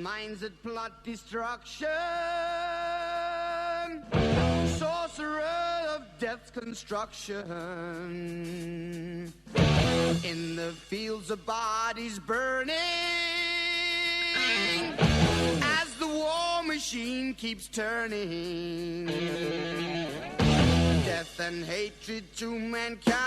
minds that plot destruction, sorcerer of death's construction, in the fields of bodies burning, as the war machine keeps turning, death and hatred to mankind,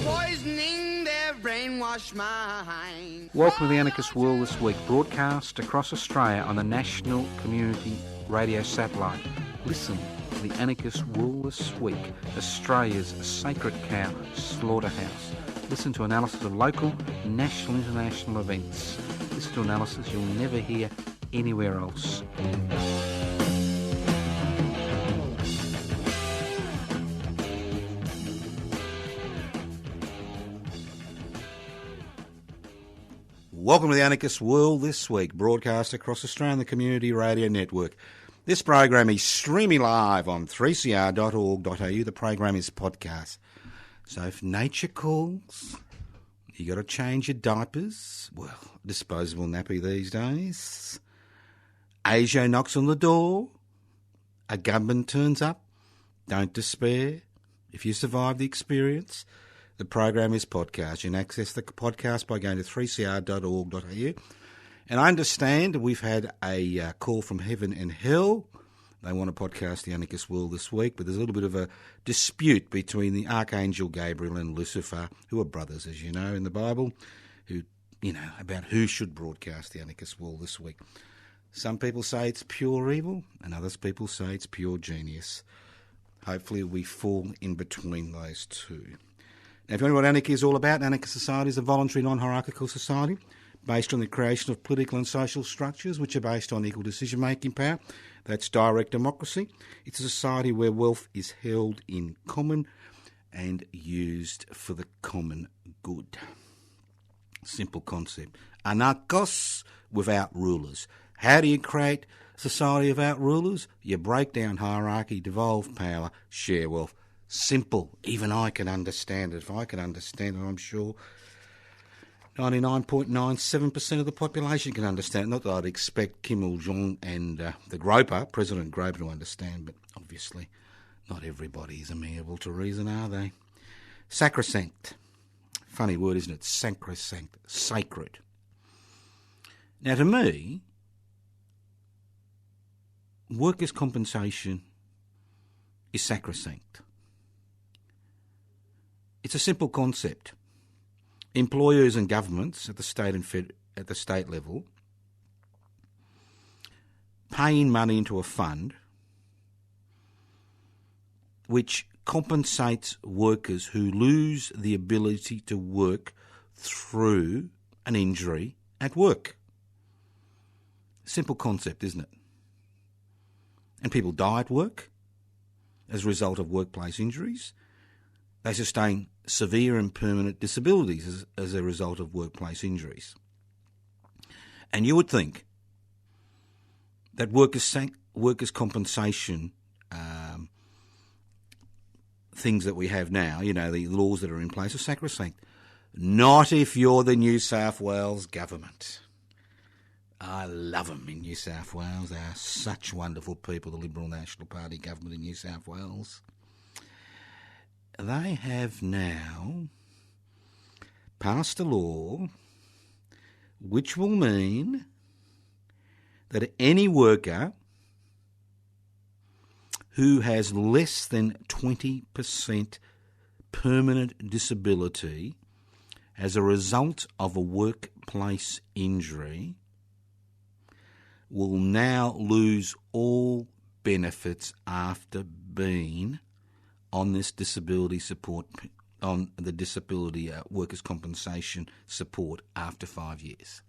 poisoning their brainwashed mind. Welcome to the Anarchist World This Week, broadcast across Australia on the National Community Radio Satellite. Listen to the Anarchist World This Week, Australia's Sacracant slaughterhouse. Listen to analysis of local, national, international events. Listen to analysis you'll never hear anywhere else. Welcome to the Anarchist World This Week, broadcast across Australia on the Community Radio Network. This program is streaming live on 3cr.org.au. The program is podcast. So if nature calls, you got to change your diapers. Well, disposable nappy these days. Asia knocks on the door. A gunman turns up. Don't despair. If you survive the experience, the program is podcast. You can access the podcast by going to 3cr.org.au. And I understand we've had a call from heaven and hell. They want to podcast the Anarchist World this week, but there's a little bit of a dispute between the Archangel Gabriel and Lucifer, who are brothers, as you know, in the Bible, about who should broadcast the Anarchist World this week. Some people say it's pure evil, and others people say it's pure genius. Hopefully we fall in between those two. Now, if you wonder what anarchy is all about, an anarchist society is a voluntary, non-hierarchical society based on the creation of political and social structures which are based on equal decision-making power. That's direct democracy. It's a society where wealth is held in common and used for the common good. Simple concept. Anarchos, without rulers. How do you create a society without rulers? You break down hierarchy, devolve power, share wealth. Simple. Even I can understand it. If I can understand it, I'm sure 99.97% of the population can understand it. Not that I'd expect Kim Il-jong and the Groper, President Groper, to understand, but obviously not everybody is amenable to reason, are they? Sacrosanct. Funny word, isn't it? Sacrosanct. Sacred. Now, to me, workers' compensation is sacrosanct. It's a simple concept. Employers and governments at the state and at the state level pay in money into a fund which compensates workers who lose the ability to work through an injury at work. Simple concept, isn't it? And people die at work as a result of workplace injuries. They sustain severe and permanent disabilities as a result of workplace injuries. And you would think that workers' compensation things that we have now, the laws that are in place, are sacrosanct. Not if you're the New South Wales government. I love them in New South Wales. They are such wonderful people, the Liberal National Party government in New South Wales. They have now passed a law which will mean that any worker who has less than 20% permanent disability as a result of a workplace injury will now lose all benefits after being on this disability support, on the disability workers' compensation support after 5 years.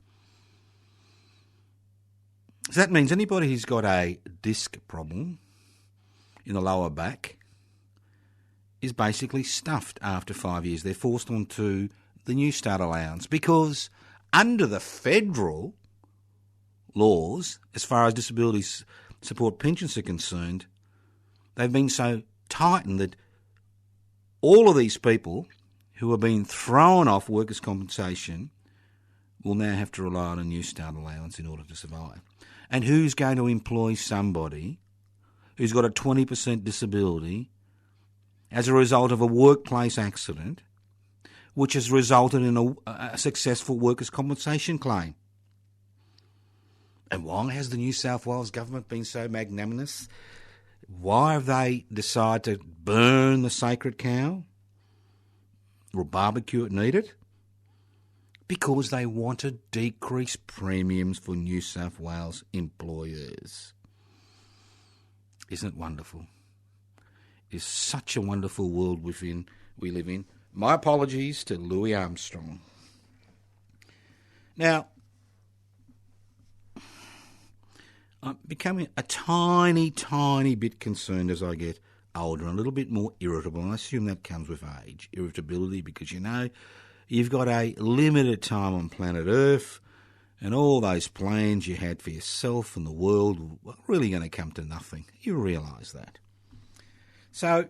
So that means anybody who's got a disc problem in the lower back is basically stuffed after 5 years. They're forced onto the New Start allowance because under the federal laws, as far as disability support pensions are concerned, they've been so tightened that all of these people who are being thrown off workers' compensation will now have to rely on a new start allowance in order to survive. And who's going to employ somebody who's got a 20% disability as a result of a workplace accident which has resulted in a successful workers' compensation claim? And why has the New South Wales government been so magnanimous? Why have they decided to burn the sacred cow or barbecue it needed? Because they want to decrease premiums for New South Wales employers. Isn't it wonderful? It's such a wonderful world we live in. My apologies to Louis Armstrong. Now, I'm becoming a tiny, tiny bit concerned as I get older, and a little bit more irritable. And I assume that comes with age, irritability, because, you know, you've got a limited time on planet Earth, and all those plans you had for yourself and the world were really going to come to nothing. You realise that. So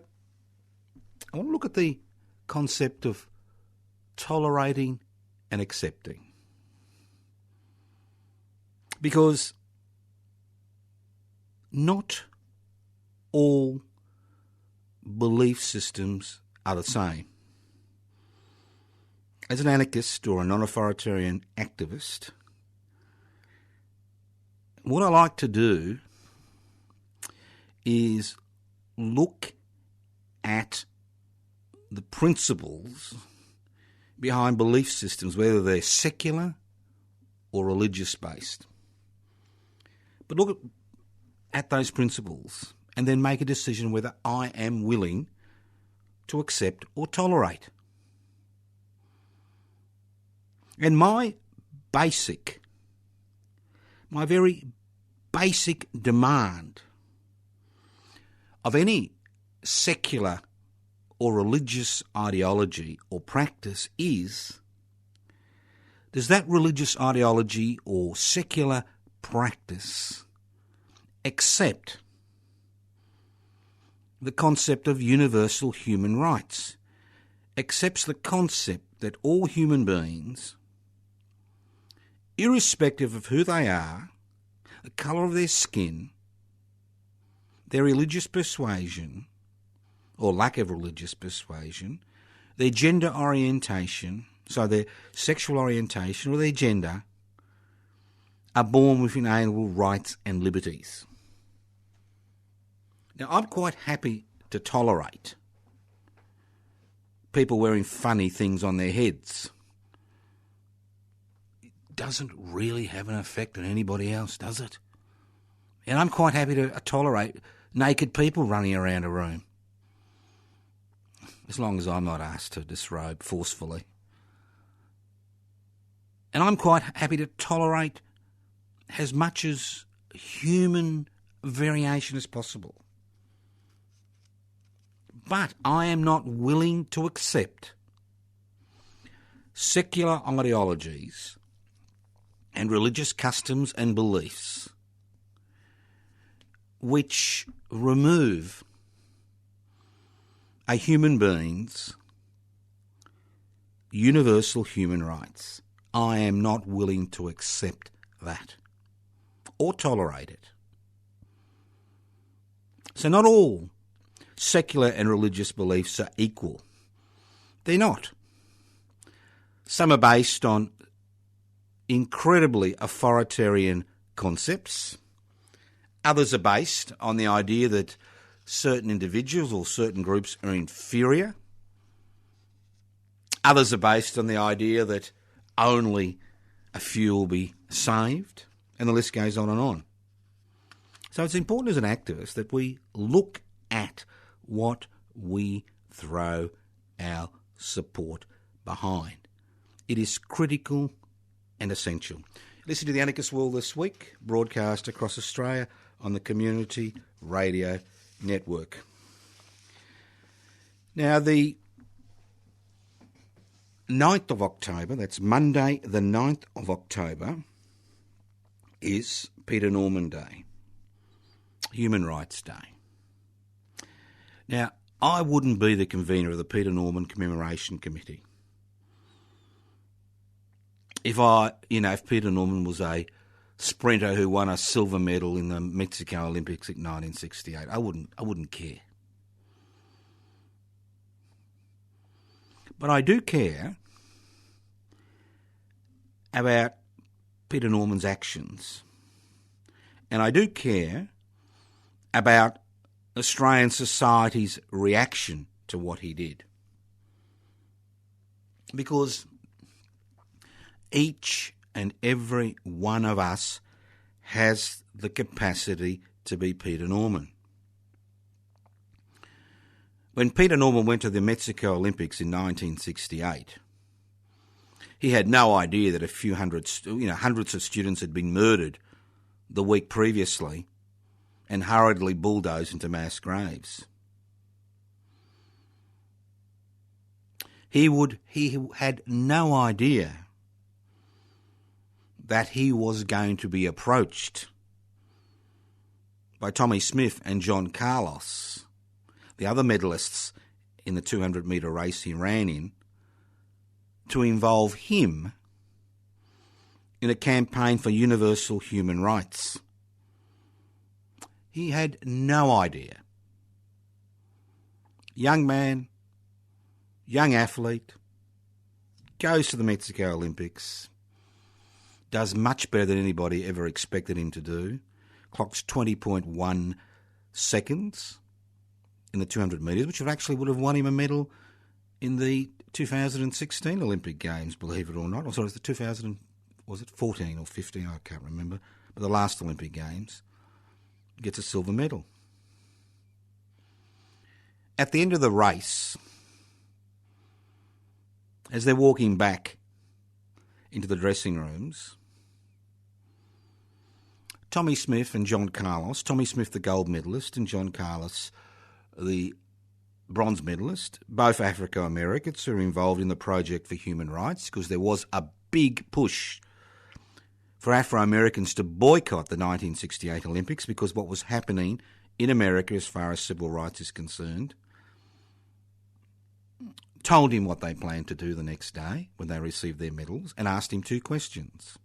I want to look at the concept of tolerating and accepting. Because not all belief systems are the same. As an anarchist or a non-authoritarian activist, what I like to do is look at the principles behind belief systems, whether they're secular or religious-based. But look at those principles and then make a decision whether I am willing to accept or tolerate. And my very basic demand of any secular or religious ideology or practice is, does that religious ideology or secular practice accept the concept of universal human rights, accepts the concept that all human beings, irrespective of who they are, the colour of their skin, their religious persuasion or lack of religious persuasion, their gender orientation, so their sexual orientation or their gender, are born with inalienable rights and liberties. Now, I'm quite happy to tolerate people wearing funny things on their heads. It doesn't really have an effect on anybody else, does it? And I'm quite happy to tolerate naked people running around a room, as long as I'm not asked to disrobe forcefully. And I'm quite happy to tolerate as much as human variation as possible. But I am not willing to accept secular ideologies and religious customs and beliefs which remove a human being's universal human rights. I am not willing to accept that or tolerate it. So not all secular and religious beliefs are equal. They're not. Some are based on incredibly authoritarian concepts. Others are based on the idea that certain individuals or certain groups are inferior. Others are based on the idea that only a few will be saved, and the list goes on and on. So it's important as an activist that we look at what we throw our support behind. It is critical and essential. Listen to the Anarchist World This Week, broadcast across Australia on the Community Radio Network. Now, the 9th of October, that's Monday the 9th of October, is Peter Norman Day, Human Rights Day. Now, I wouldn't be the convener of the Peter Norman Commemoration Committee if Peter Norman was a sprinter who won a silver medal in the Mexico Olympics in 1968, I wouldn't care. But I do care about Peter Norman's actions, and I do care about Australian society's reaction to what he did. Because each and every one of us has the capacity to be Peter Norman. When Peter Norman went to the Mexico Olympics in 1968, he had no idea that hundreds of students had been murdered the week previously and hurriedly bulldozed into mass graves. He had no idea that he was going to be approached by Tommy Smith and John Carlos, the other medalists in the 200-metre race he ran in, to involve him in a campaign for universal human rights. He had no idea. Young man, young athlete, goes to the Mexico Olympics, does much better than anybody ever expected him to do, clocks 20.1 seconds in the 200 metres, which actually would have won him a medal in the 2016 Olympic Games, believe it or not. Or sorry, it was it 14 or 15? I can't remember. But the last Olympic Games, gets a silver medal. At the end of the race, as they're walking back into the dressing rooms, Tommy Smith and John Carlos, Tommy Smith the gold medalist and John Carlos the bronze medalist, both Afro-Americans who are involved in the Project for Human Rights, because there was a big push for Afro-Americans to boycott the 1968 Olympics because what was happening in America as far as civil rights is concerned, told him what they planned to do the next day when they received their medals and asked him two questions.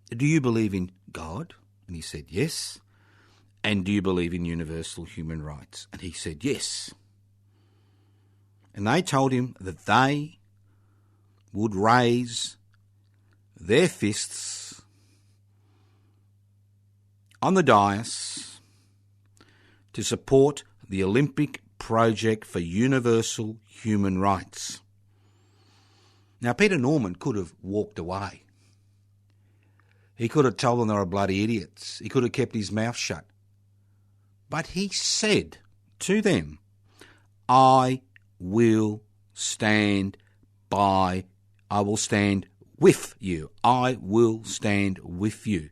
Do you believe in God? And he said, yes. And do you believe in universal human rights? And he said, yes. And they told him that they would raise their fists on the dais to support the Olympic Project for Universal Human Rights. Now, Peter Norman could have walked away. He could have told them they were bloody idiots. He could have kept his mouth shut. But he said to them, I will stand with you. I will stand with you.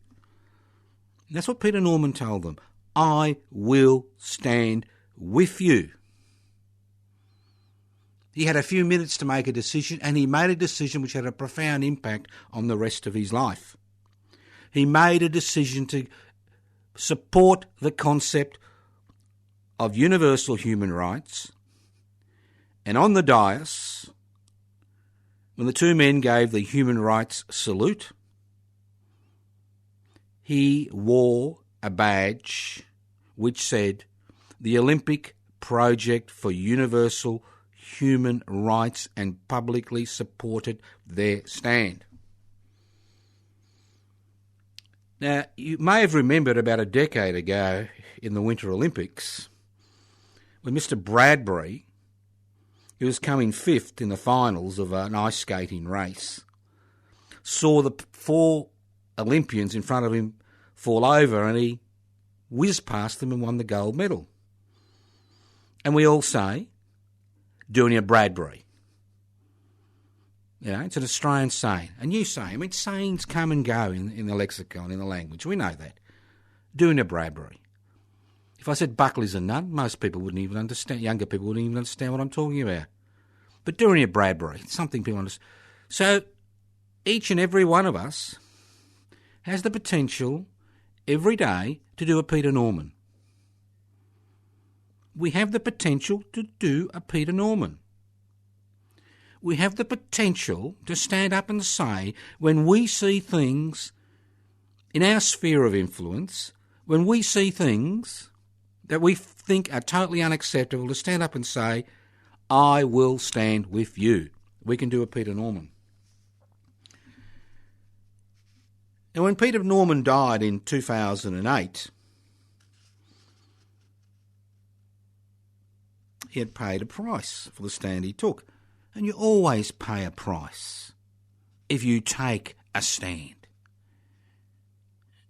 And that's what Peter Norman told them. I will stand with you. He had a few minutes to make a decision, and he made a decision which had a profound impact on the rest of his life. He made a decision to support the concept of universal human rights, and on the dais, when the two men gave the human rights salute, he wore a badge which said, the Olympic Project for Universal Human Rights, and publicly supported their stand. Now, you may have remembered about a decade ago in the Winter Olympics when Mr. Bradbury, who was coming fifth in the finals of an ice skating race, saw the four Olympians in front of him fall over, and he whizzed past them and won the gold medal. And we all say, doing a Bradbury. You know, it's an Australian saying. And you say, I mean, sayings come and go in the lexicon, in the language. We know that. Doing a Bradbury. If I said Buckley's a nun, most people wouldn't even understand. Younger people wouldn't even understand what I'm talking about. But doing a Bradbury, it's something people understand. So each and every one of us has the potential every day to do a Peter Norman. We have the potential to do a Peter Norman. we have the potential to stand up and say, when we see things in our sphere of influence, when we see things that we think are totally unacceptable, to stand up and say, I will stand with you. We can do a Peter Norman. And when Peter Norman died in 2008, he had paid a price for the stand he took. And you always pay a price if you take a stand.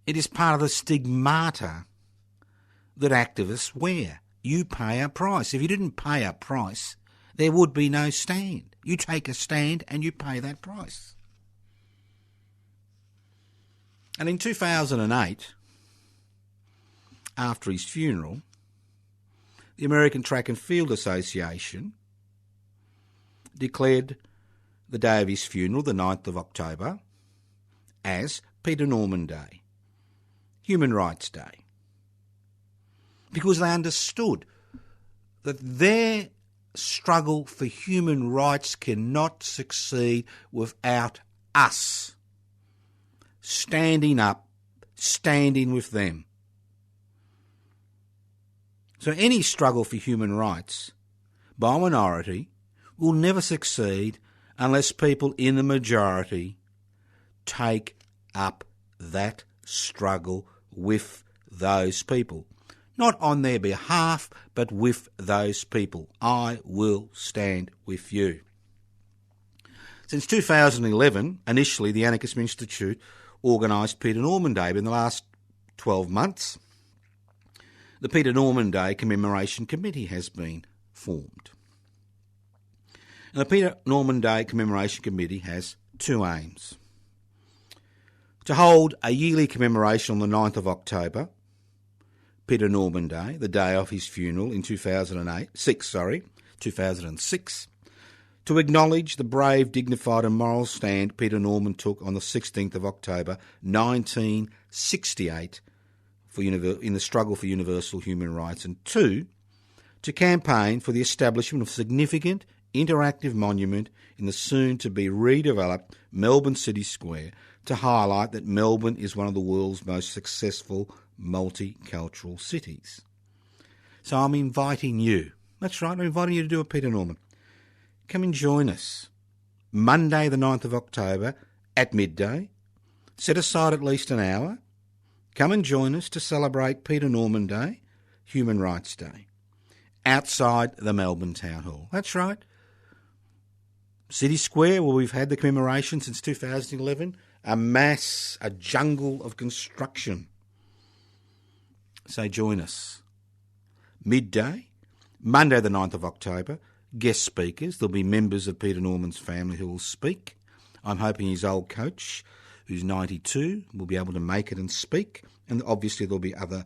It is part of the stigmata that activists wear. You pay a price. If you didn't pay a price, there would be no stand. You take a stand and you pay that price. And in 2008, after his funeral, the American Track and Field Association declared the day of his funeral, the 9th of October, as Peter Norman Day, Human Rights Day, because they understood that their struggle for human rights cannot succeed without us standing up, standing with them. So any struggle for human rights by a minority will never succeed unless people in the majority take up that struggle with those people. Not on their behalf, but with those people. I will stand with you. Since 2011, initially the Anarchist Institute organised Peter Norman Day, but in the last 12 months, the Peter Norman Day Commemoration Committee has been formed. And the Peter Norman Day Commemoration Committee has two aims: to hold a yearly commemoration on the 9th of October, Peter Norman Day, the day of his funeral in 2006, to acknowledge the brave, dignified and moral stand Peter Norman took on the 16th of October 1968 in the struggle for universal human rights, and two, to campaign for the establishment of a significant interactive monument in the soon-to-be redeveloped Melbourne City Square to highlight that Melbourne is one of the world's most successful multicultural cities. So I'm inviting you, that's right, I'm inviting you to do a Peter Norman. Come and join us Monday the 9th of October at midday. Set aside at least an hour. Come and join us to celebrate Peter Norman Day, Human Rights Day, outside the Melbourne Town Hall. That's right. City Square, where we've had the commemoration since 2011, a jungle of construction. So join us. Midday, Monday the 9th of October, guest speakers. There'll be members of Peter Norman's family who will speak. I'm hoping his old coach, who's 92, will be able to make it and speak. And obviously there'll be other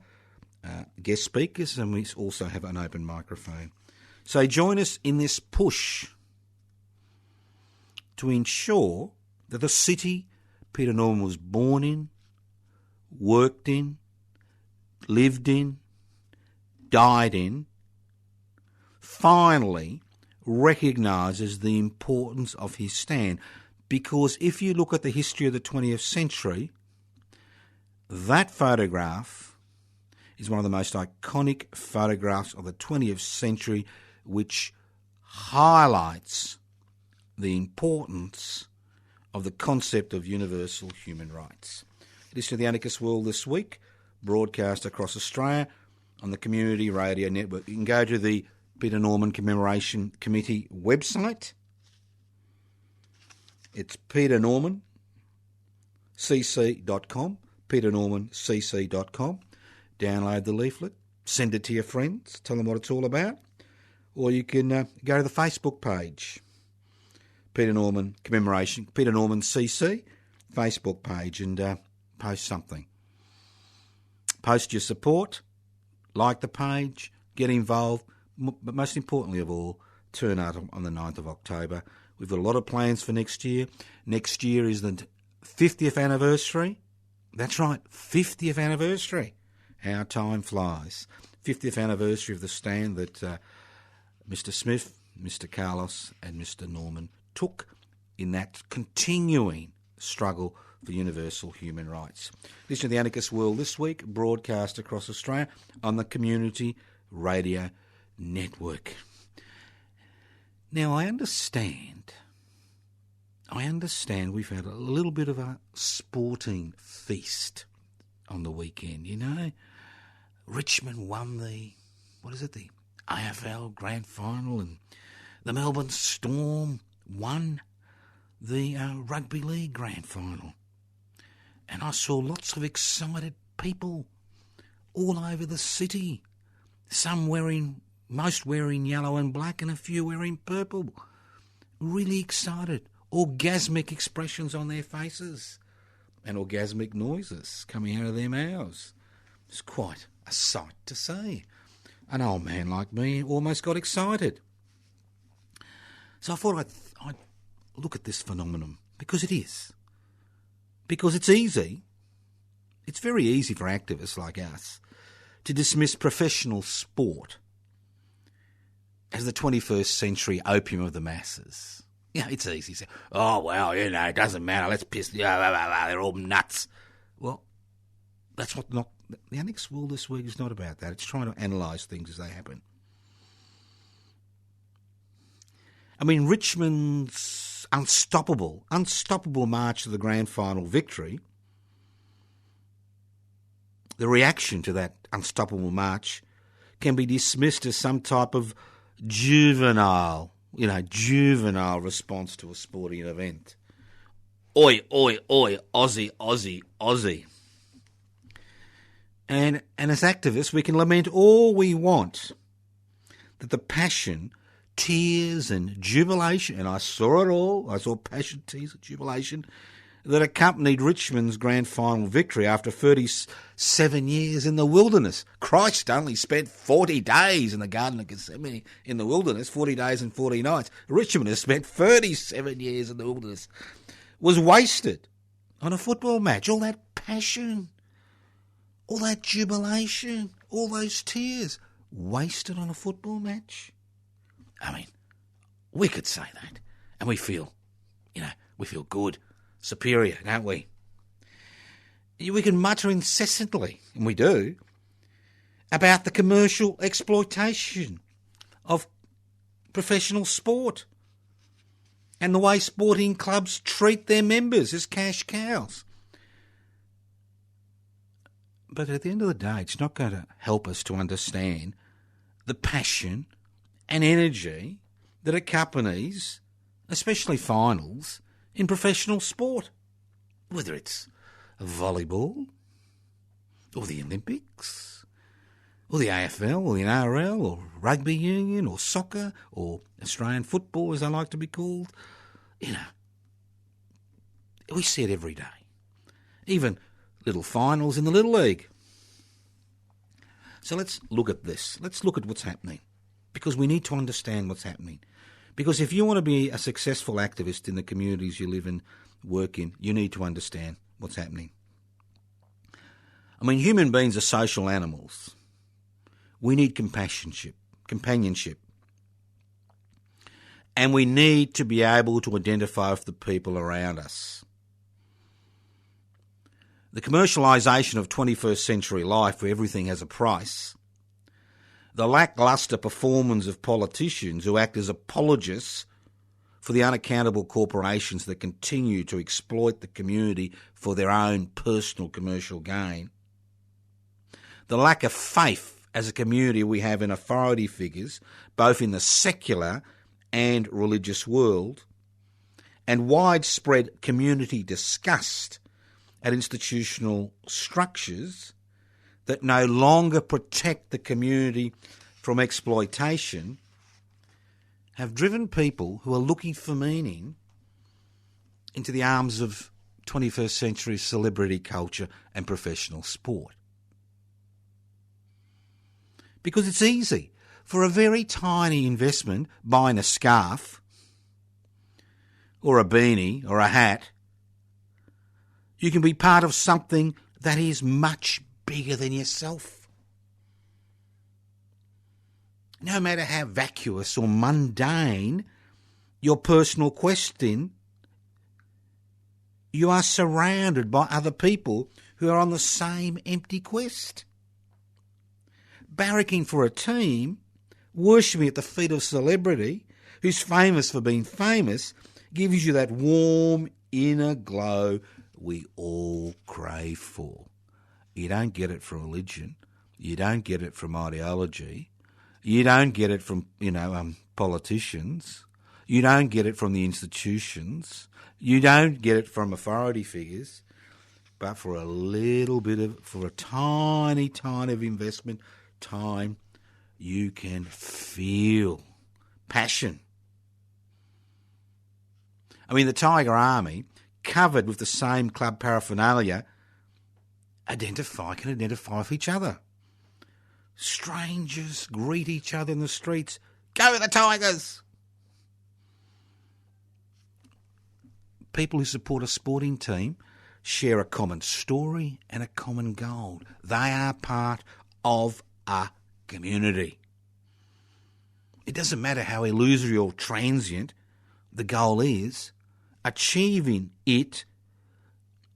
guest speakers, and we also have an open microphone. So join us in this push to ensure that the city Peter Norman was born in, worked in, lived in, died in, finally recognises the importance of his stand. Because if you look at the history of the 20th century, that photograph is one of the most iconic photographs of the 20th century, which highlights the importance of the concept of universal human rights. It is to the Anarchist World This Week, broadcast across Australia on the Community Radio Network. You can go to the Peter Norman Commemoration Committee website. It's peternormancc.com, peternormancc.com. Download the leaflet, send it to your friends, tell them what it's all about. Or you can go to the Facebook page, Peter Norman Commemoration, Peter Norman CC Facebook page, and post something. Post your support, like the page, get involved, but most importantly of all, turn out on the 9th of October. We've got a lot of plans for next year. Next year is the 50th anniversary. That's right, 50th anniversary. How time flies. 50th anniversary of the stand that Mr. Smith, Mr. Carlos and Mr. Norman took in that continuing struggle for universal human rights. Listen to the Anarchist World this week, broadcast across Australia on the Community Radio Network. Now, I understand we've had a little bit of a sporting feast on the weekend, you know. Richmond won the AFL Grand Final, and the Melbourne Storm won the Rugby League Grand Final. And I saw lots of excited people all over the city, most wearing yellow and black and a few wearing purple. Really excited. Orgasmic expressions on their faces and orgasmic noises coming out of their mouths. It's quite a sight to see. An old man like me almost got excited. So I thought I'd look at this phenomenon, because it is. Because it's easy. It's very easy for activists like us to dismiss professional sport as the 21st century opium of the masses. Yeah, it's easy to say, oh, well, you know, it doesn't matter, let's piss, they're all nuts. Well, that's what the Anarchist World this week is not about that. It's trying to analyse things as they happen. I mean, Richmond's unstoppable march to the grand final victory, the reaction to that unstoppable march can be dismissed as some type of juvenile response to a sporting event. Oi, oi, oi, Aussie, Aussie, Aussie. And as activists, we can lament all we want that the passion, tears and jubilation, and I saw it all, I saw passion, tears and jubilation, that accompanied Richmond's grand final victory after 37 years in the wilderness. Christ only spent 40 days in the Garden of Gethsemane in the wilderness, 40 days and 40 nights. Richmond has spent 37 years in the wilderness. Was wasted on a football match. All that passion, all that jubilation, all those tears, wasted on a football match. I mean, we could say that, and we feel good, superior, don't we? We can mutter incessantly, and we do, about the commercial exploitation of professional sport and the way sporting clubs treat their members as cash cows. But at the end of the day, it's not going to help us to understand the passion and energy that accompanies, especially finals, in professional sport, whether it's volleyball or the Olympics or the AFL or the NRL or rugby union or soccer or Australian football, as they like to be called. You know, we see it every day. Even little finals in the Little League. So let's look at this. Let's look at what's happening, because we need to understand what's happening. Because if you want to be a successful activist in the communities you live and work in, you need to understand what's happening. I mean, human beings are social animals. We need companionship. And we need to be able to identify with the people around us. The commercialisation of 21st century life, where everything has a price, the lacklustre performance of politicians who act as apologists for the unaccountable corporations that continue to exploit the community for their own personal commercial gain, the lack of faith as a community we have in authority figures, both in the secular and religious world, and widespread community disgust at institutional structures that no longer protect the community from exploitation, have driven people who are looking for meaning into the arms of 21st century celebrity culture and professional sport. Because it's easy for a very tiny investment, buying a scarf or a beanie or a hat, you can be part of something that is much bigger than yourself. No matter how vacuous or mundane your personal quest in, you are surrounded by other people who are on the same empty quest. Barracking for a team, worshipping at the feet of celebrity, who's famous for being famous, gives you that warm inner glow we all crave for. You don't get it from religion. You don't get it from ideology. You don't get it from, politicians. You don't get it from the institutions. You don't get it from authority figures. But for a tiny, tiny of investment, time, you can feel passion. I mean, the Tiger Army, covered with the same club paraphernalia, can identify with each other. Strangers greet each other in the streets. Go the Tigers! People who support a sporting team share a common story and a common goal. They are part of a community. It doesn't matter how illusory or transient the goal is, achieving it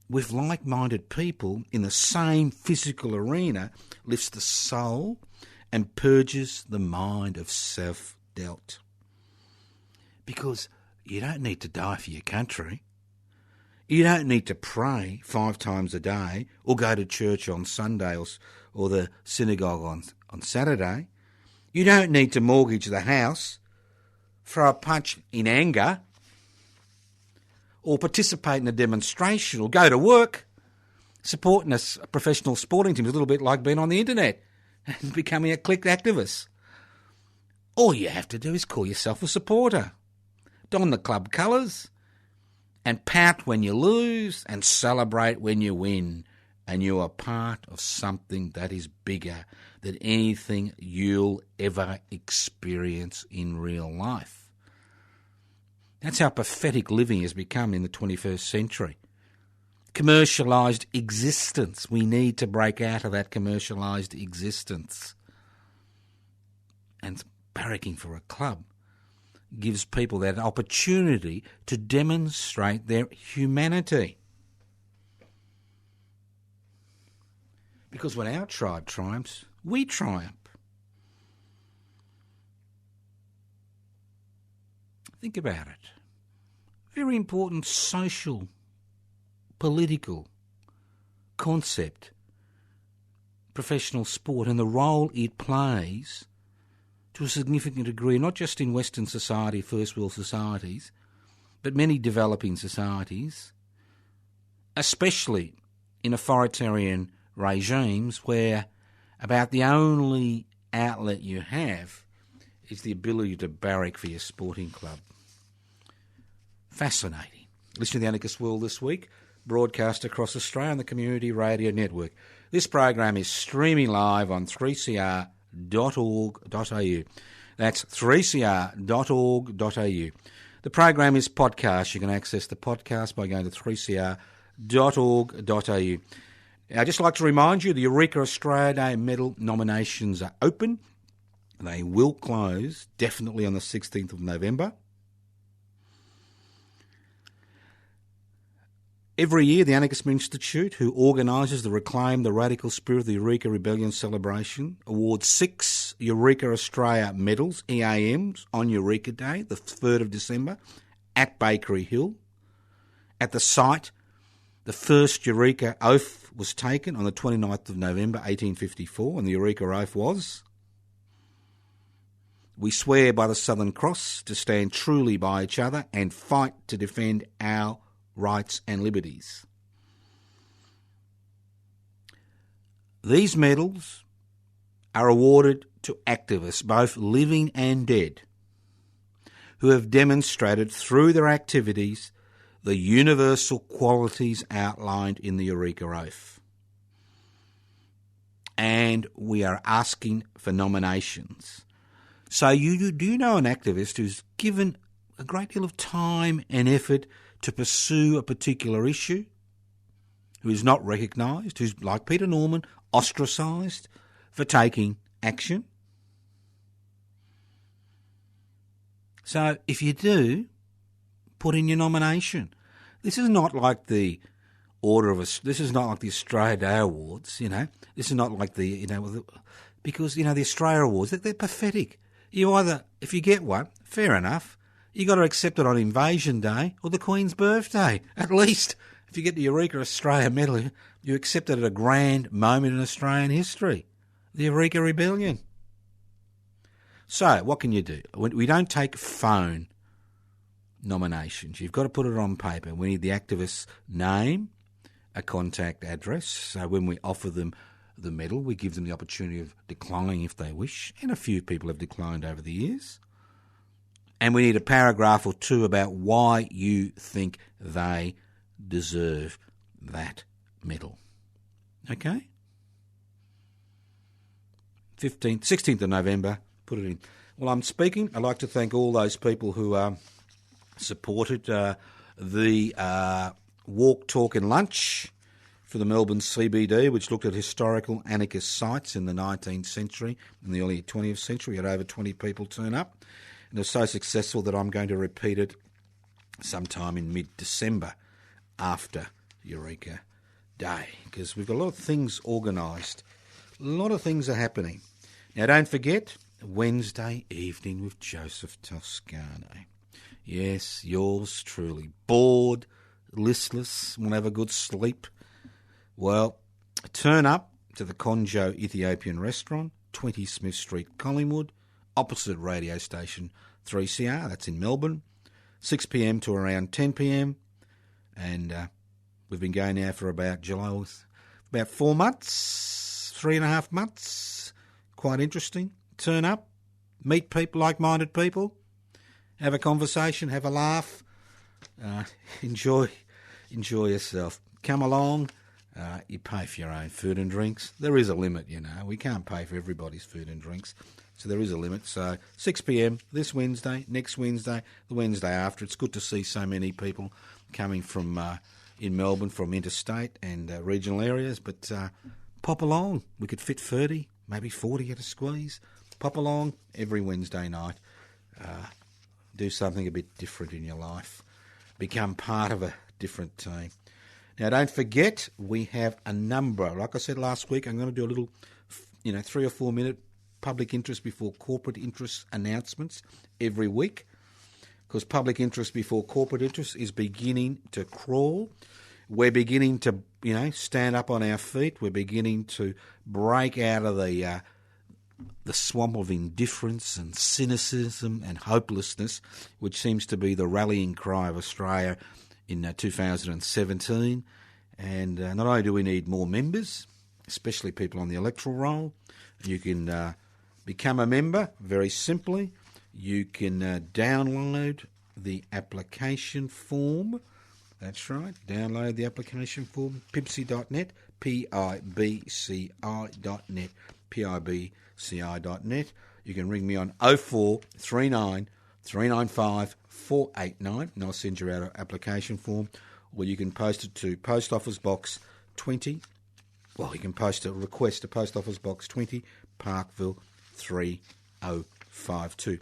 with like-minded people in the same physical arena lifts the soul and purges the mind of self-doubt. Because you don't need to die for your country. You don't need to pray 5 times a day or go to church on Sunday or the synagogue on Saturday. You don't need to mortgage the house, throw a punch in anger, or participate in a demonstration or go to work. Supporting a professional sporting team is a little bit like being on the internet and becoming a click activist. All you have to do is call yourself a supporter. Don the club colours and pout when you lose and celebrate when you win. And you are part of something that is bigger than anything you'll ever experience in real life. That's how pathetic living has become in the 21st century. Commercialised existence. We need to break out of that commercialised existence. And barracking for a club gives people that opportunity to demonstrate their humanity. Because when our tribe triumphs, we triumph. Think about it. Very important social, political concept, professional sport, and the role it plays to a significant degree, not just in Western society, first world societies, but many developing societies, especially in authoritarian regimes where about the only outlet you have is the ability to barrack for your sporting club. Fascinating. Listen to the Anarchist World this week, broadcast across Australia on the Community Radio Network. This program is streaming live on 3cr.org.au. That's 3cr.org.au. The program is podcast. You can access the podcast by going to 3cr.org.au. I'd just like to remind you the Eureka Australia Day medal nominations are open. They will close definitely on the 16th of November. Every year, the Anarchist Institute, who organises the Reclaim the Radical Spirit of the Eureka Rebellion celebration, awards 6 Eureka Australia medals, EAMs, on Eureka Day, the 3rd of December, at Bakery Hill. At the site, the first Eureka oath was taken on the 29th of November 1854, and the Eureka oath was: "We swear by the Southern Cross to stand truly by each other and fight to defend our rights and liberties." These medals are awarded to activists, both living and dead, who have demonstrated through their activities the universal qualities outlined in the Eureka Oath. And we are asking for nominations. So you do know an activist who's given a great deal of time and effort to pursue a particular issue, who is not recognised, who's, like Peter Norman, ostracised for taking action? So if you do, put in your nomination. This is not like the this is not like the Australia Day Awards, This is not like because, the Australia Awards, they're pathetic. You either, if you get one, fair enough, you got to accept it on Invasion Day or the Queen's birthday. At least, if you get the Eureka Australia Medal, you accept it at a grand moment in Australian history, the Eureka Rebellion. So, what can you do? We don't take phone nominations. You've got to put it on paper. We need the activist's name, a contact address. So when we offer them the medal, we give them the opportunity of declining if they wish, and a few people have declined over the years. And we need a paragraph or two about why you think they deserve that medal. Okay? 16th of November, put it in. Well, I'm speaking. I'd like to thank all those people who supported the walk, talk and lunch for the Melbourne CBD, which looked at historical anarchist sites in the 19th century and the early 20th century. We had over 20 people turn up. And it was so successful that I'm going to repeat it sometime in mid-December after Eureka Day, because we've got a lot of things organised. A lot of things are happening. Now, don't forget, Wednesday evening with Joseph Toscano. Yes, yours truly. Bored, listless, want to have a good sleep? Well, turn up to the Conjo Ethiopian Restaurant, 20 Smith Street, Collingwood, opposite radio station 3CR, that's in Melbourne, 6 p.m. to around 10 p.m. And we've been going now for about 4 months, 3.5 months. Quite interesting. Turn up, meet people, like-minded people, have a conversation, have a laugh, enjoy yourself. Come along. You pay for your own food and drinks. There is a limit, We can't pay for everybody's food and drinks, so there is a limit. So 6 p.m. this Wednesday, next Wednesday, the Wednesday after. It's good to see so many people coming from in Melbourne from interstate and regional areas, but pop along. We could fit 30, maybe 40 at a squeeze. Pop along every Wednesday night. Do something a bit different in your life. Become part of a different team. Now, don't forget, we have a number. Like I said last week, I'm going to do a little, 3 or 4 minute public interest before corporate interest announcements every week, because public interest before corporate interest is beginning to crawl. We're beginning to, stand up on our feet. We're beginning to break out of the swamp of indifference and cynicism and hopelessness, which seems to be the rallying cry of Australia in 2017. And not only do we need more members, especially people on the electoral roll, you can become a member very simply. You can download the application form. That's right, download the application form, pibci.net, pibci.net, pibci.net. You can ring me on 0439 395 489 and I'll send you out an application form, or you can post it to Post Office Box 20. Well, you can post a request to Post Office Box 20, Parkville 3052.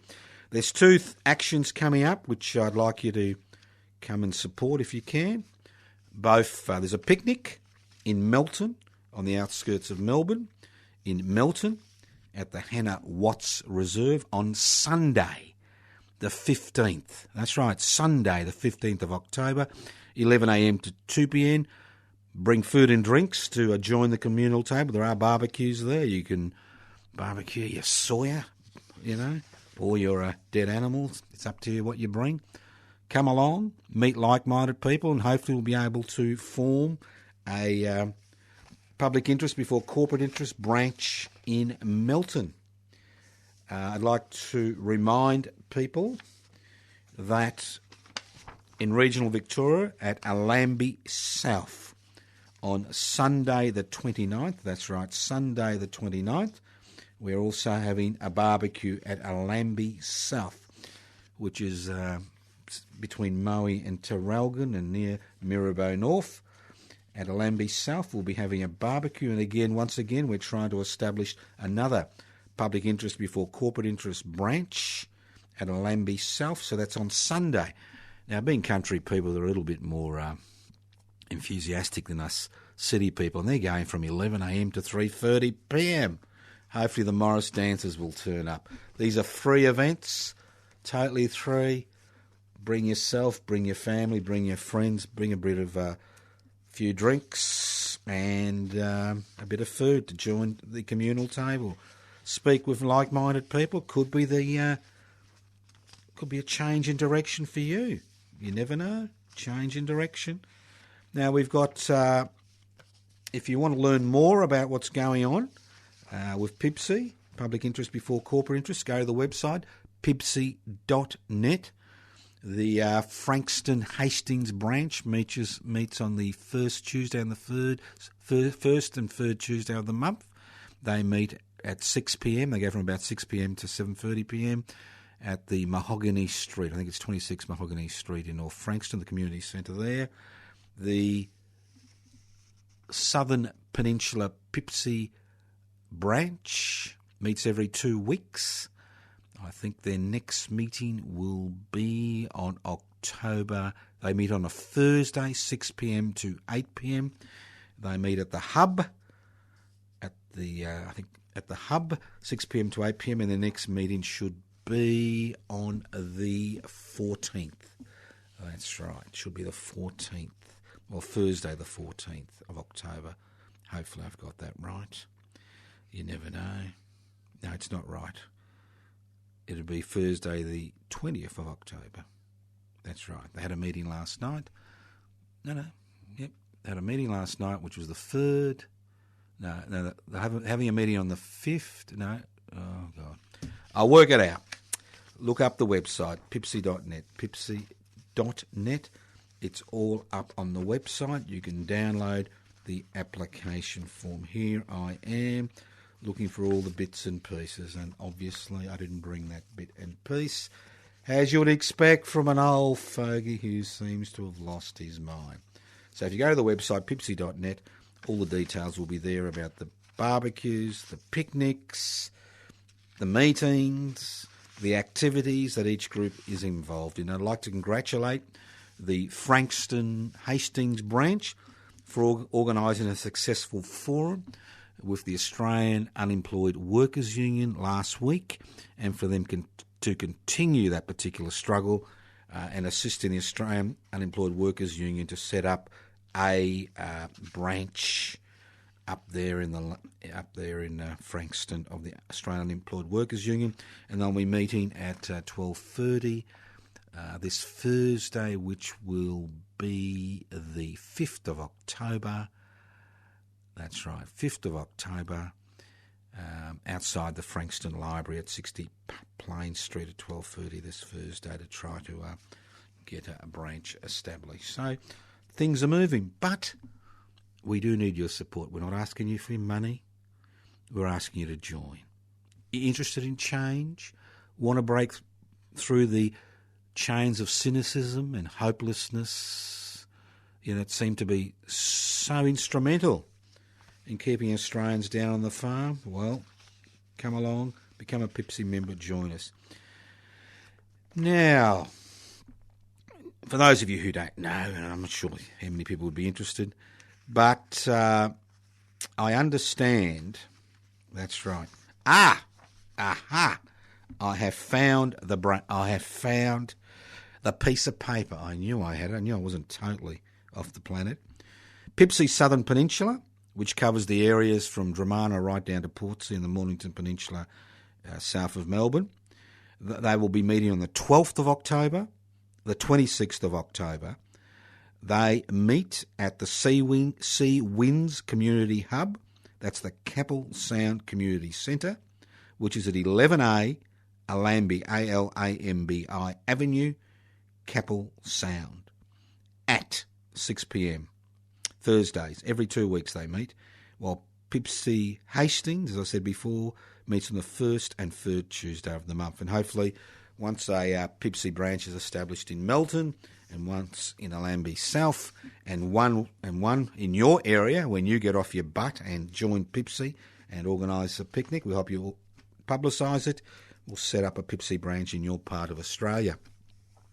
There's 2 actions coming up which I'd like you to come and support if you can. Both, there's a picnic in Melton, on the outskirts of Melbourne, in Melton, at the Hannah Watts Reserve on Sunday, the 15th. That's right, Sunday, the 15th of October, 11 a.m. to 2 p.m. Bring food and drinks to join the communal table. There are barbecues there. You can barbecue your soya, or your dead animals. It's up to you what you bring. Come along, meet like-minded people, and hopefully we'll be able to form a public interest before corporate interest branch in Melton. I'd like to remind people that in regional Victoria at Allambie South on Sunday the 29th, that's right, Sunday the 29th, we're also having a barbecue at Allambie South, which is between Moe and Terralgan and near Mirabeau North. At Allambie South, we'll be having a barbecue, and again, once again, we're trying to establish another public interest before corporate interest branch at Alambi South, so that's on Sunday. Now, being country people, they're a little bit more enthusiastic than us city people, and they're going from 11am to 3:30pm. Hopefully the Morris dancers will turn up. These are free events, totally free. Bring yourself, bring your family, bring your friends, bring a bit of few drinks and a bit of food to join the communal table. Speak with like-minded people. Could be a change in direction for you. You never know. Change in direction. Now we've got. If you want to learn more about what's going on with PIBC, Public Interest Before Corporate Interest, go to the website pibc.net. The Frankston Hastings branch meets on the first Tuesday and the first and third Tuesday of the month. They meet at 6 p.m. They go from about 6 p.m. to 7:30 p.m. at the Mahogany Street. I think it's 26 Mahogany Street in North Frankston, the community centre there. The Southern Peninsula PIBC branch meets every 2 weeks. I think their next meeting will be on October. They meet on a Thursday, 6 p.m. to 8 p.m. They meet at the Hub, at the 6 p.m. to 8 p.m. and the next meeting should be on the 14th. That's right, it should be the 14th. Well, Thursday the 14th of October. Hopefully I've got that right. You never know. No, it's not right. It'll be Thursday the 20th of October. That's right. They had a meeting last night. Yep. They had a meeting last night, which was the 3rd. No, they're having a meeting on the 5th. No. Oh, God. I'll work it out. Look up the website, pipsy.net. Pipsy.net. It's all up on the website. You can download the application form. Here I am, looking for all the bits and pieces, and obviously I didn't bring that bit and piece, as you would expect from an old fogey who seems to have lost his mind. So if you go to the website, pipsy.net, all the details will be there about the barbecues, the picnics, the meetings, the activities that each group is involved in. I'd like to congratulate the Frankston Hastings branch for organising a successful forum with the Australian Unemployed Workers Union last week, and for them to continue that particular struggle and assisting the Australian Unemployed Workers Union to set up a branch up there in Frankston of the Australian Unemployed Workers Union, and they'll be meeting at 12:30 this Thursday, which will be the 5th of October. That's right, 5th of October, outside the Frankston Library at 60 Plain Street at 12:30 this Thursday to try to get a branch established. So things are moving, but we do need your support. We're not asking you for your money. We're asking you to join. You're interested in change? Want to break through the chains of cynicism and hopelessness, that seem to be so instrumental in keeping Australians down on the farm? Well, come along, become a PIBC member, join us. Now, for those of you who don't know, and I'm not sure how many people would be interested, but I understand. That's right. I have found the piece of paper. I knew I had it. I knew I wasn't totally off the planet. PIBC Southern Peninsula, which covers the areas from Dramana right down to Portsea in the Mornington Peninsula, south of Melbourne. They will be meeting on the 12th of October, the 26th of October. They meet at the Sea Winds Community Hub. That's the Capel Sound Community Centre, which is at 11A Alambi, Alambi Avenue, Capel Sound, at 6 p.m. Thursdays. Every 2 weeks they meet, while PIBC Hastings, as I said before, meets on the 1st and 3rd Tuesday of the month. And hopefully, once a PIBC branch is established in Melton, and once in Alambi South, and one in your area, when you get off your butt and join PIBC and organise a picnic, we hope you'll publicise it. or set up a Pipsy branch in your part of Australia.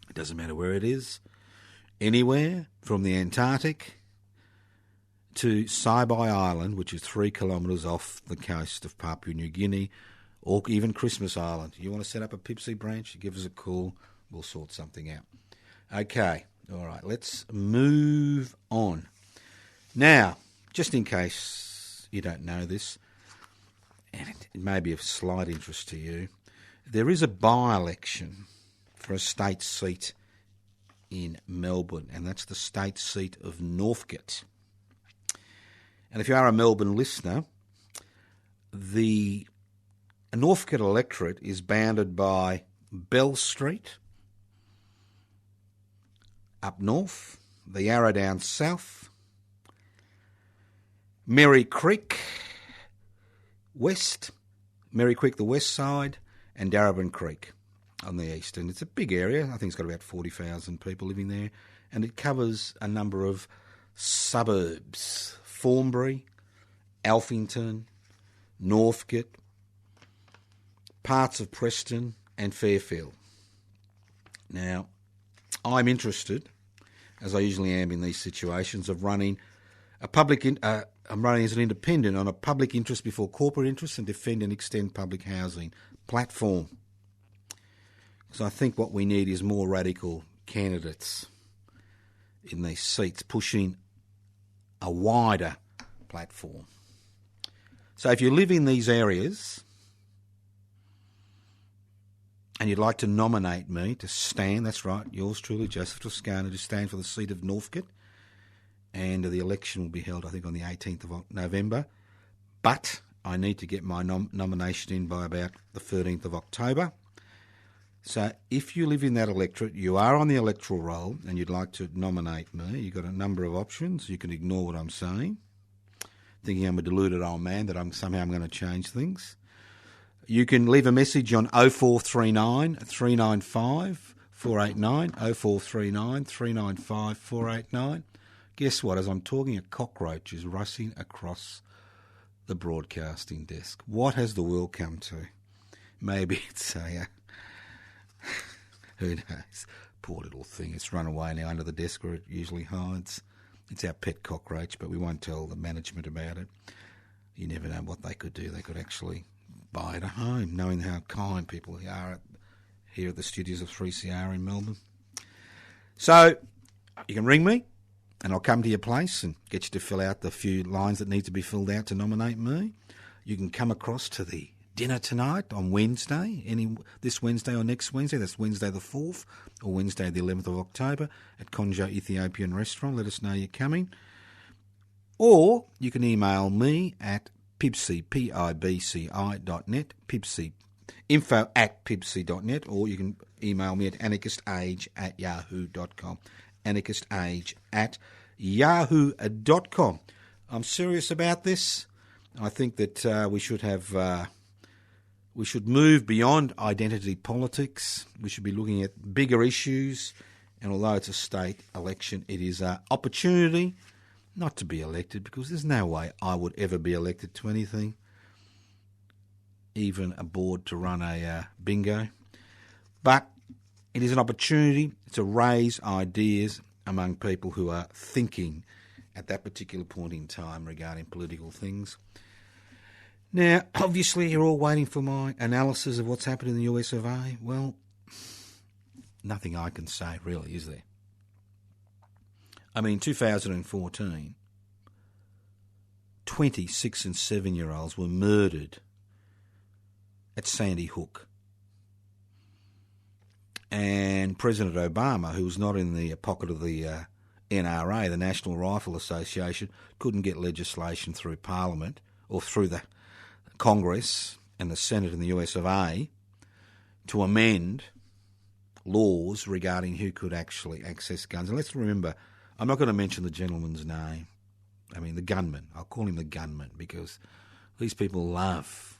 It doesn't matter where it is, anywhere from the Antarctic to Saibai Island, which is 3 kilometres off the coast of Papua New Guinea, or even Christmas Island. You want to set up a Pipsy branch, give us a call, we'll sort something out. Okay, all right, let's move on. Now, just in case you don't know this, and it may be of slight interest to you, there is a by-election for a state seat in Melbourne, and that's the state seat of Northcote. And if you are a Melbourne listener, the Northcote electorate is bounded by Bell Street up north, the Yarra down south, Merry Creek west, Merry Creek the west side, and Darebin Creek on the east. And it's a big area. I think it's got about 40,000 people living there. And it covers a number of suburbs: Thornbury, Alphington, Northcote, parts of Preston and Fairfield. Now, I'm interested, as I usually am in these situations, of running a public... I'm running as an independent on a public interest before corporate interest and defend and extend public housing platform. Because I think what we need is more radical candidates in these seats, pushing a wider platform. So if you live in these areas and you'd like to nominate me to stand, that's right, yours truly, Joseph Toscano, to stand for the seat of Northcote, and the election will be held, I think, on the 18th of November. But I need to get my nomination in by about the 13th of October. So if you live in that electorate, you are on the electoral roll and you'd like to nominate me, you've got a number of options. You can ignore what I'm saying, thinking I'm a deluded old man, that I'm going to change things. You can leave a message on 0439 395 489, 0439 395 489. Guess what? As I'm talking, a cockroach is rustling across the broadcasting desk. What has the world come to? Maybe it's a... who knows? Poor little thing. It's run away now under the desk where it usually hides. It's our pet cockroach, but we won't tell the management about it. You never know what they could do. They could actually buy it a home, knowing how kind people are here at the studios of 3CR in Melbourne. So you can ring me, and I'll come to your place and get you to fill out the few lines that need to be filled out to nominate me. You can come across to the dinner tonight on Wednesday, this Wednesday or next Wednesday. That's Wednesday the 4th or Wednesday the 11th of October at Conjo Ethiopian Restaurant. Let us know you're coming. Or you can email me at pibci, pibci.net, pibci, info@pibci.net, or you can email me at anarchistage@yahoo.com. anarchistage@yahoo.com. I'm serious about this. I think that we should move beyond identity politics. We should be looking at bigger issues. And although it's a state election, it is an opportunity not to be elected, because there's no way I would ever be elected to anything, even a board to run a bingo. But it is an opportunity to raise ideas among people who are thinking at that particular point in time regarding political things. Now, obviously, you're all waiting for my analysis of what's happened in the US of A. Well, nothing I can say, really, is there? I mean, 2014, 26 and 7-year-olds were murdered at Sandy Hook. And President Obama, who was not in the pocket of the NRA, the National Rifle Association, couldn't get legislation through Parliament or through the Congress and the Senate in the US of A to amend laws regarding who could actually access guns. And let's remember, I'm not going to mention the gentleman's name. I mean, the gunman. I'll call him the gunman, because these people love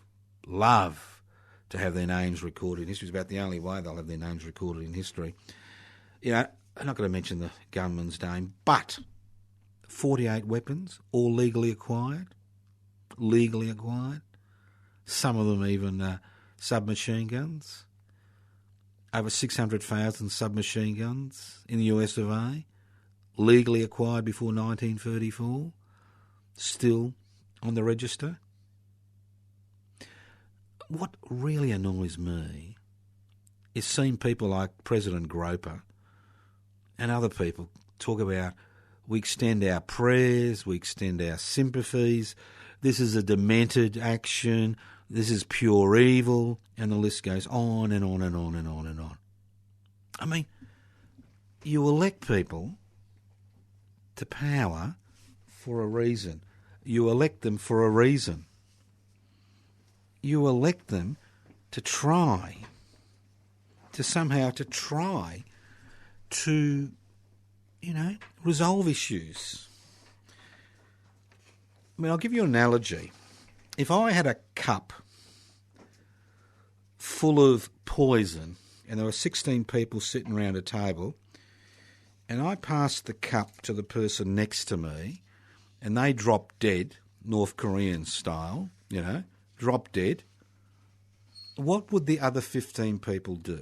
to have their names recorded in history. It's about the only way they'll have their names recorded in history. You know, I'm not going to mention the gunman's name, but 48 weapons, all legally acquired. Some of them even submachine guns. Over 600,000 submachine guns in the US of A, legally acquired before 1934, still on the register. What really annoys me is seeing people like President Groper and other people talk about we extend our prayers, we extend our sympathies, this is a demented action, this is pure evil, and the list goes on and on and on and on and on. I mean, you elect people to power for a reason. You elect them for a reason. You elect them to try to, resolve issues. I mean, I'll give you an analogy. If I had a cup full of poison and there were 16 people sitting around a table and I passed the cup to the person next to me and they dropped dead, North Korean style, dropped dead, what would the other 15 people do?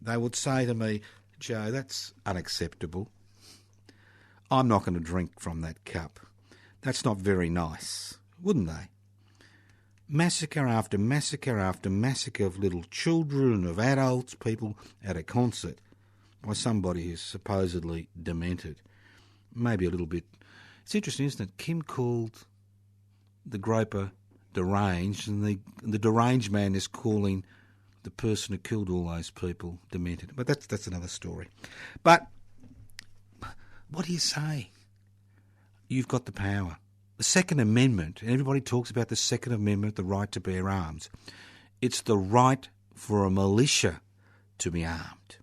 They would say to me, Joe, that's unacceptable. I'm not going to drink from that cup. That's not very nice, wouldn't they? Massacre after massacre after massacre of little children, of adults, people at a concert by somebody who's supposedly demented. Maybe a little bit. It's interesting, isn't it? Kim called the Groper deranged, and the deranged man is calling the person who killed all those people demented. But that's another story. But what do you say? You've got the power. The Second Amendment, and everybody talks about the Second Amendment, the right to bear arms. It's the right for a militia to be armed.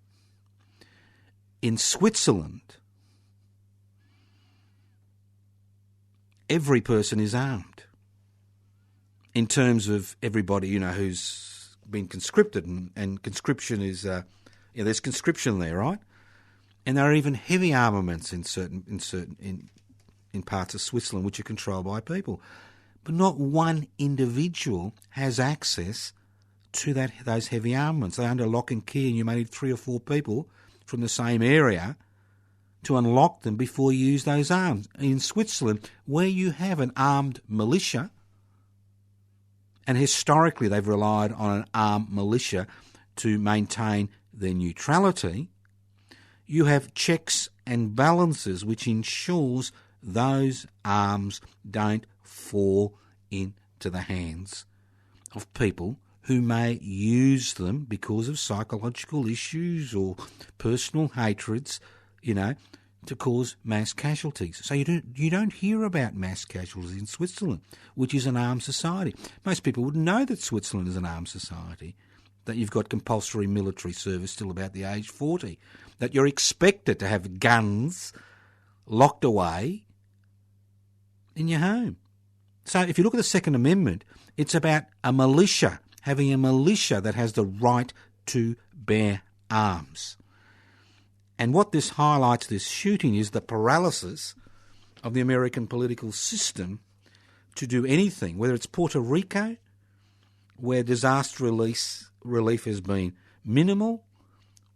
In Switzerland, every person is armed. In terms of everybody, who's been conscripted, and conscription is, there's conscription there, right? And there are even heavy armaments in parts of Switzerland which are controlled by people. But not one individual has access to those heavy armaments. They're under lock and key, and you may need 3 or 4 people from the same area to unlock them before you use those arms. In Switzerland, where you have an armed militia, and historically they've relied on an armed militia to maintain their neutrality, you have checks and balances which ensures those arms don't fall into the hands of people who may use them because of psychological issues or personal hatreds, to cause mass casualties. So you don't hear about mass casualties in Switzerland, which is an armed society. Most people wouldn't know that Switzerland is an armed society, that you've got compulsory military service till about the age 40, that you're expected to have guns locked away in your home. So if you look at the Second Amendment, it's about a militia, having a militia that has the right to bear arms. And what this highlights, this shooting, is the paralysis of the American political system to do anything, whether it's Puerto Rico, where disaster relief has been minimal,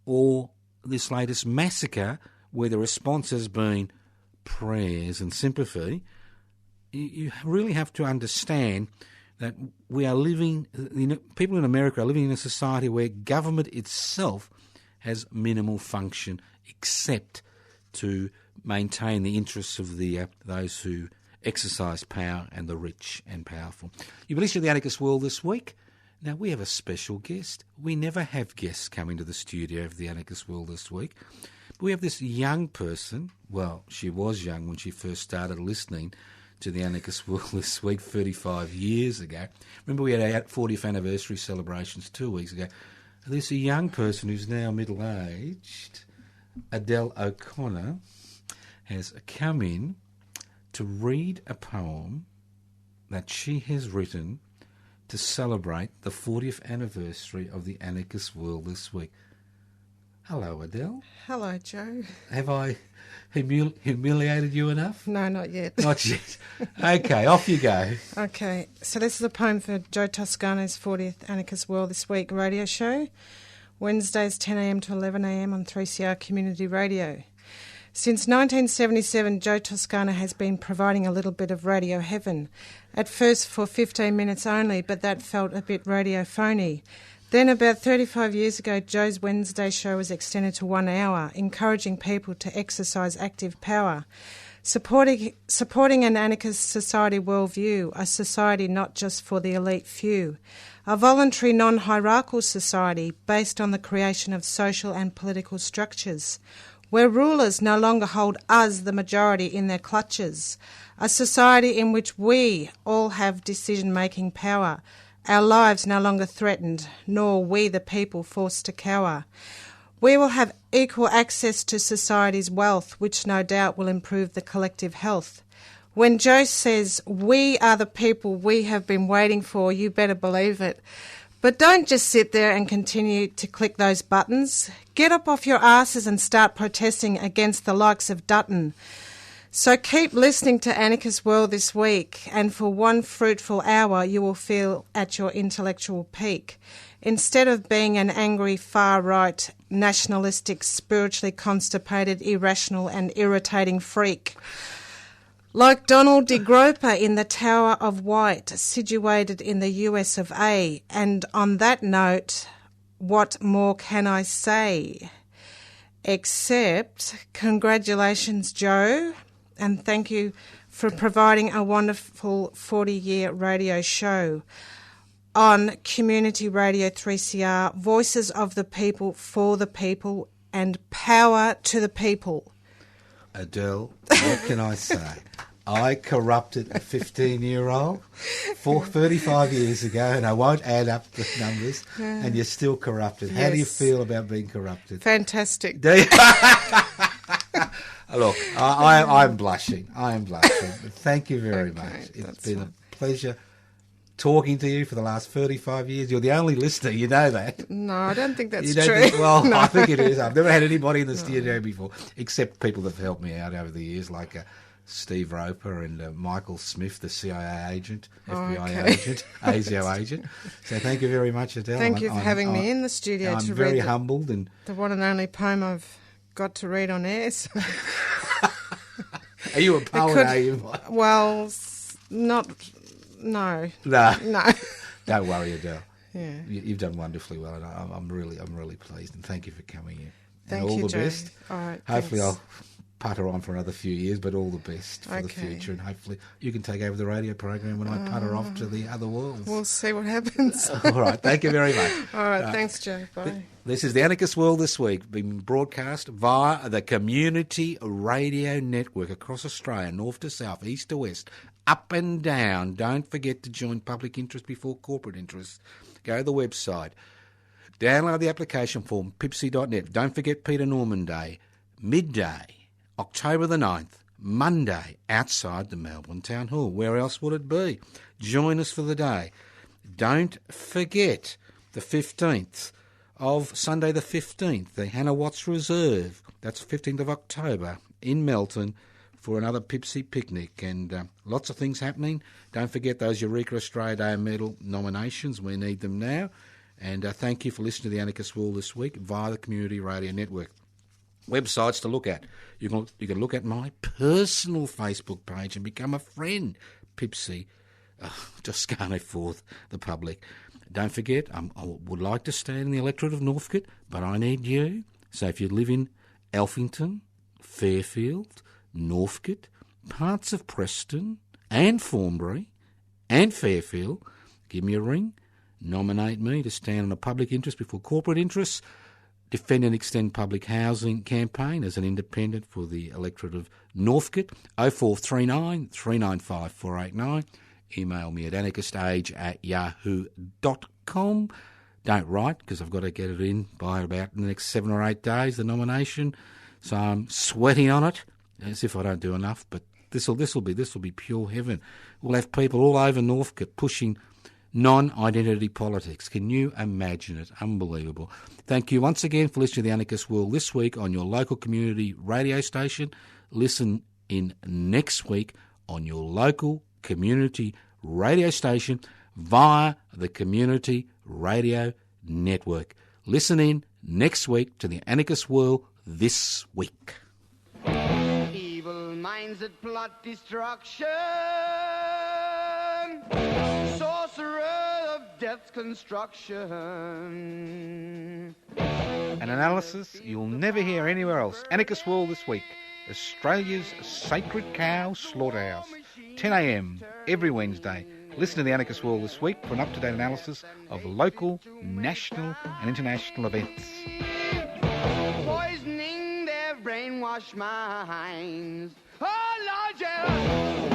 or this latest massacre, where the response has been prayers and sympathy. You really have to understand that we are living, people in America are living in a society where government itself has minimal function except to maintain the interests of those who exercise power and the rich and powerful. You've listened to The Anarchist World this week. Now, we have a special guest. We never have guests coming to the studio of The Anarchist World this week. But we have this young person. Well, she was young when she first started listening to The Anarchist World this week 35 years ago. Remember, we had our 40th anniversary celebrations 2 weeks ago. There's a young person who's now middle-aged, Adele O'Connor, has come in to read a poem that she has written to celebrate the 40th anniversary of The Anarchist World this week. Hello, Adele. Hello, Joe. Have I humiliated you enough? No, not yet. Not yet. Okay, off you go. Okay, so this is a poem for Joe Toscano's 40th Anarchist World This Week radio show, Wednesdays 10 a.m. to 11 a.m. on 3CR Community Radio. Since 1977, Joe Toscano has been providing a little bit of radio heaven, at first for 15 minutes only, but that felt a bit radio phony. Then about 35 years ago, Joe's Wednesday show was extended to 1 hour, encouraging people to exercise active power, supporting an anarchist society worldview, a society not just for the elite few, a voluntary non-hierarchical society based on the creation of social and political structures, where rulers no longer hold us, the majority, in their clutches, a society in which we all have decision-making power, our lives no longer threatened, nor we the people forced to cower. We will have equal access to society's wealth, which no doubt will improve the collective health. When Joe says, we are the people we have been waiting for, you better believe it. But don't just sit there and continue to click those buttons. Get up off your asses and start protesting against the likes of Dutton. So keep listening to Anarchist World This Week, and for one fruitful hour you will feel at your intellectual peak. Instead of being an angry, far-right, nationalistic, spiritually constipated, irrational and irritating freak. Like Donald de Groper in the Tower of White, situated in the US of A. And on that note, what more can I say? Except, congratulations, Joe, and thank you for providing a wonderful 40-year radio show on Community Radio 3CR, Voices of the People, for the people, and power to the people. Adele, what can I say? I corrupted a 15-year-old 35 years ago, and I won't add up the numbers, and you're still corrupted. How do you feel about being corrupted? Fantastic. Do you? Look, I'm blushing. I am blushing. But thank you very much. It's been a pleasure talking to you for the last 35 years. You're the only listener, you know that. No, I don't think that's true. No. I think it is. I've never had anybody in the studio before, except people that have helped me out over the years, like Steve Roper and Michael Smith, the CIA agent, FBI agent, ASIO agent. So thank you very much, Adele. Thank you for having me in the studio to read I'm very humbled. And the one and only poem I've got to read on air. So. Are you a poet, are you? Well, not... No. No. No. Don't worry, Adele. Yeah. You've done wonderfully well, and I'm really pleased. And thank you for coming in. Thank and all you, the Joe. best. All right. Hopefully, thanks. I'll putter on for another few years, but all the best for the future. And hopefully, you can take over the radio program when I putter off to the other worlds. We'll see what happens. All right. Thank you very much. All right. Thanks, Joe. Bye. This is the Anarchist World This Week, being broadcast via the Community Radio Network across Australia, north to south, east to west, up and down. Don't forget to join public interest before corporate interest. Go to the website. Download the application form, pipsy.net. Don't forget Peter Norman Day, midday, October the 9th, Monday, outside the Melbourne Town Hall. Where else would it be? Join us for the day. Don't forget the 15th of Sunday the 15th, the Hannah Watts Reserve. That's 15th of October in Melton for another Pipsy picnic, and lots of things happening. Don't forget those Eureka Australia Day Medal nominations. We need them now. And thank you for listening to the Anarchist World This Week via the Community Radio Network. Websites to look at. You can look at my personal Facebook page and become a friend. Pipsy, Toscano for the public. Don't forget, I would like to stay in the electorate of Northcote, but I need you. So if you live in Alphington, Fairfield, Northcote, parts of Preston and Thornbury and Fairfield, give me a ring. Nominate me to stand on a public interest before corporate interests. Defend and extend public housing campaign as an independent for the electorate of Northcote. 0439 395 489. Email me at anarchistage@yahoo.com. Don't write, because I've got to get it in by about the next 7 or 8 days, the nomination. So I'm sweating on it, as if I don't do enough. But this will be pure heaven. We'll have people all over Northcote pushing non-identity politics. Can you imagine it? Unbelievable. Thank you once again for listening to the Anarchist World this week on your local community radio station. Listen in next week on your local community radio station via the Community Radio Network. Listen in next week to the Anarchist World this week. Evil minds that plot destruction, sorcerer of death's construction. An analysis you'll never hear anywhere else. Anarchist World this week. Australia's Sacred Cow Slaughterhouse. 10 a.m. every Wednesday. Listen to the Anarchist World this week for an up-to-date analysis of local, national and international events. Poisoning their brainwashed minds. Oh, Lord, yeah.